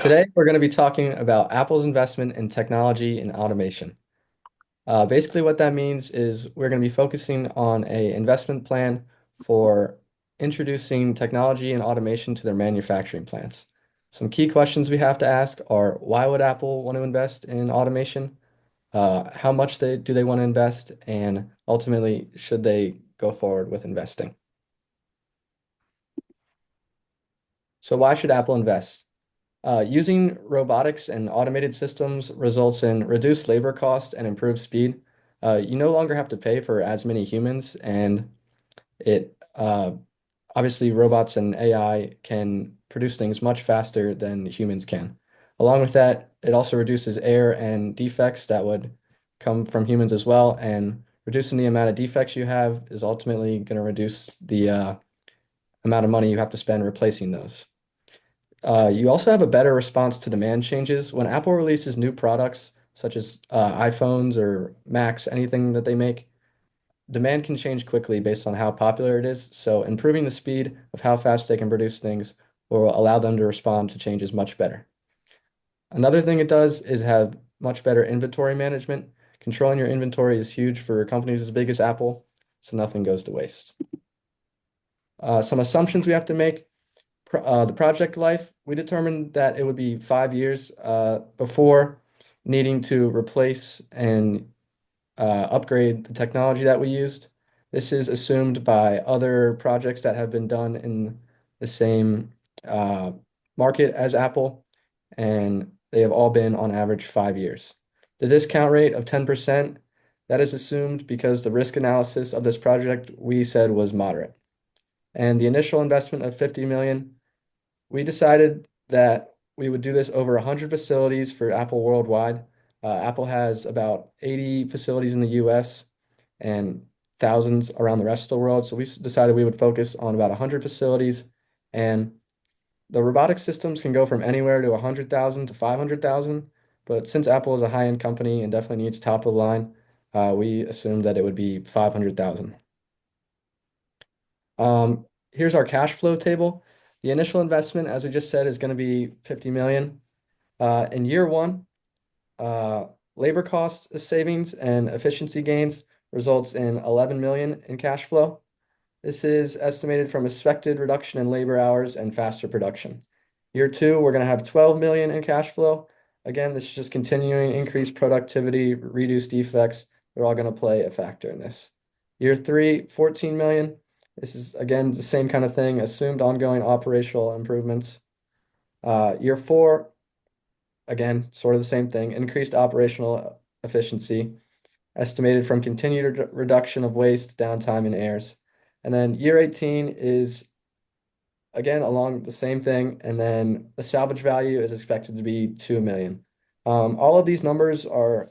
Yeah. Today, we're going to be talking about Apple's investment in technology and automation. Basically, what that means is we're going to be focusing on a investment plan for introducing technology and automation to their manufacturing plants. Some key questions we have to ask are why would Apple want to invest in automation? How much do they want to invest? And ultimately, should they go forward with investing? So why should Apple invest? Using robotics and automated systems results in reduced labor cost and improved speed. You no longer have to pay for as many humans, and it obviously robots and AI can produce things much faster than humans can. Along with that, it also reduces error and defects that would come from humans as well, and reducing the amount of defects you have is ultimately going to reduce the amount of money you have to spend replacing those. You also have a better response to demand changes. When Apple releases new products, such as iPhones or Macs, anything that they make, demand can change quickly based on how popular it is. So improving the speed of how fast they can produce things will allow them to respond to changes much better. Another thing it does is have much better inventory management. Controlling your inventory is huge for companies as big as Apple, so nothing goes to waste. Some assumptions we have to make. The project life, we determined that it would be 5 years before needing to replace and upgrade the technology that we used. This is assumed by other projects that have been done in the same uh, market as Apple, and they have all been on average 5 years. The discount rate of 10%, that is assumed because the risk analysis of this project we said was moderate. And the initial investment of 50 million, we decided that we would do this over 100 facilities for Apple worldwide. Apple has about 80 facilities in the US and thousands around the rest of the world. So we decided we would focus on about 100 facilities. And the robotic systems can go from anywhere to 100,000 to 500,000. But since Apple is a high-end company and definitely needs top of the line, we assumed that it would be 500,000. Here's our cash flow table. The initial investment, as we just said, is going to be 50 million. In year one, uh, labor cost savings and efficiency gains results in 11 million in cash flow. This is estimated from expected reduction in labor hours and faster production. Year two, we're going to have 12 million in cash flow. Again, this is just continuing increased productivity, reduce defects. They're all going to play a factor in this. Year three, 14 million. This is again the same kind of thing, assumed ongoing operational improvements. Year four, again, sort of the same thing, increased operational efficiency, estimated from continued reduction of waste, downtime, and errors. And then year 18 is again along the same thing, and then the salvage value is expected to be 2 million. All of these numbers are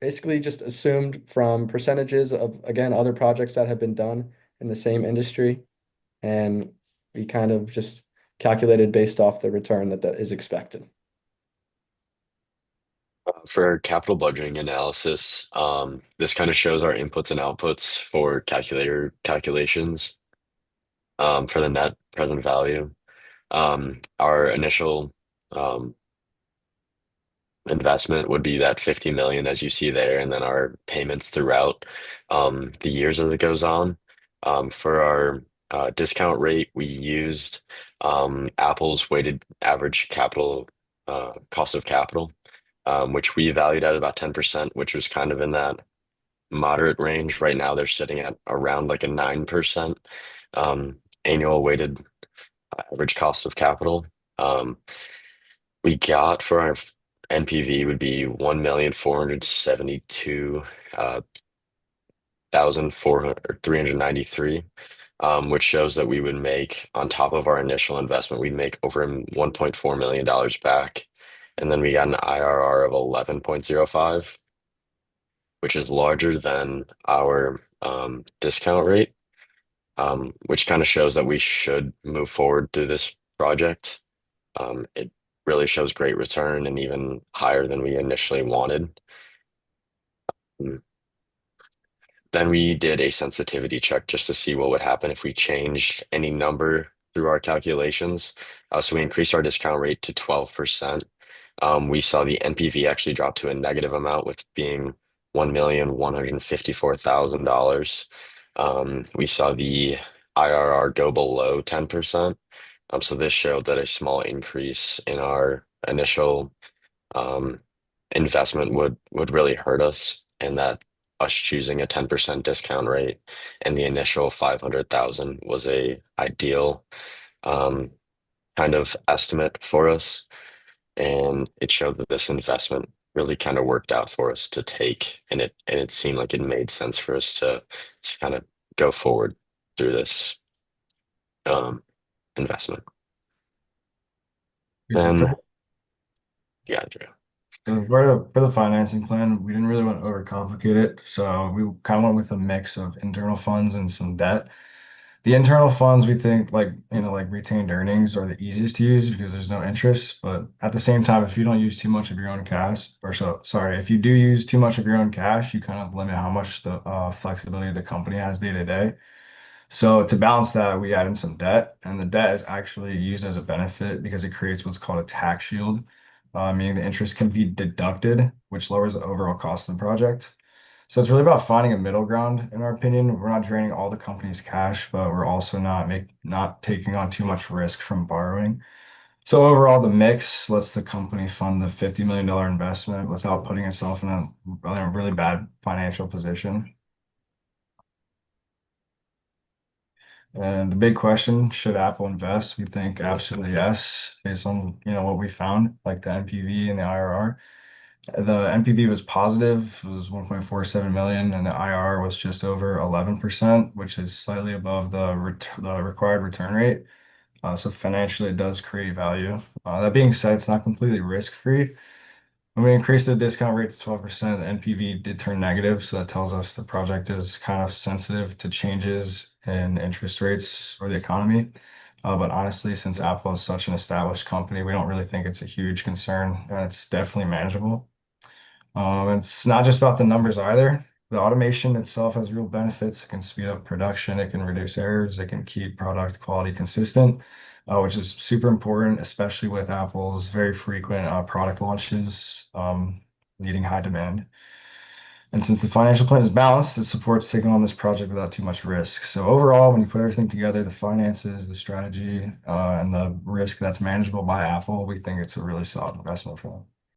basically just assumed from percentages of, again, other projects that have been done in the same industry, and we kind of just calculated based off the return that is expected. For capital budgeting analysis, this kind of shows our inputs and outputs for calculator calculations for the net present value. Our initial um, investment would be that 50 million as you see there, and then our payments throughout the years as it goes on. For our discount rate, we used Apple's weighted average capital cost of capital, which we valued at about 10%, which was kind of in that moderate range. Right now, they're sitting at around like a 9% annual weighted average cost of capital. Um, we got for our NPV would be 1,472,000 393, which shows that we would make, on top of our initial investment, we'd make over $1.4 million back. And then we got an IRR of 11.05, which is larger than our discount rate, which kind of shows that we should move forward through this project. It really shows great return and even higher than we initially wanted. Mm. Then we did a sensitivity check just to see what would happen if we changed any number through our calculations. So we increased our discount rate to 12%. We saw the NPV actually drop to a negative amount with being $1,154,000. We saw the IRR go below 10%. So this showed that a small increase in our initial um, investment would really hurt us, and that us choosing a 10% discount rate and the initial 500,000 was a ideal um, kind of estimate for us. And it showed that this investment really kind of worked out for us to take, and it seemed like it made sense for us to kind of go forward through this um, investment. Appreciate Then, for yeah, Drew. for the financing plan, we didn't really want to overcomplicate it, so we kind of went with a mix of internal funds and some debt. The internal funds we think like retained earnings are the easiest to use because there's no interest. But at the same time, if you don't use too much of your own cash, or so sorry, if you do use too much of your own cash, you kind of limit how much the flexibility the company has day to day. So to balance that, we add in some debt, and the debt is actually used as a benefit because it creates what's called a tax shield, meaning the interest can be deducted, which lowers the overall cost of the project. So it's really about finding a middle ground, in our opinion. We're not draining all the company's cash, but we're also not taking on too much risk from borrowing. So overall, the mix lets the company fund the $50 million investment without putting itself in a really bad financial position. And the big question, should Apple invest? We think absolutely yes, based on what we found, like the NPV and the IRR. The NPV was positive, it was 1.47 million, and the IRR was just over 11%, which is slightly above the required return rate. So financially, it does create value. That being said, it's not completely risk-free. When we increased the discount rate to 12%, the NPV did turn negative, so that tells us the project is kind of sensitive to changes in interest rates or the economy. But honestly, since Apple is such an established company, we don't really think it's a huge concern, and it's definitely manageable. It's not just about the numbers either. The automation itself has real benefits. It can speed up production, it can reduce errors, it can keep product quality consistent, which is super important, especially with Apple's very frequent product launches, needing high demand. And since the financial plan is balanced, it supports taking on this project without too much risk. So overall, when you put everything together, the finances, the strategy, and the risk that's manageable by Apple, we think it's a really solid investment for them.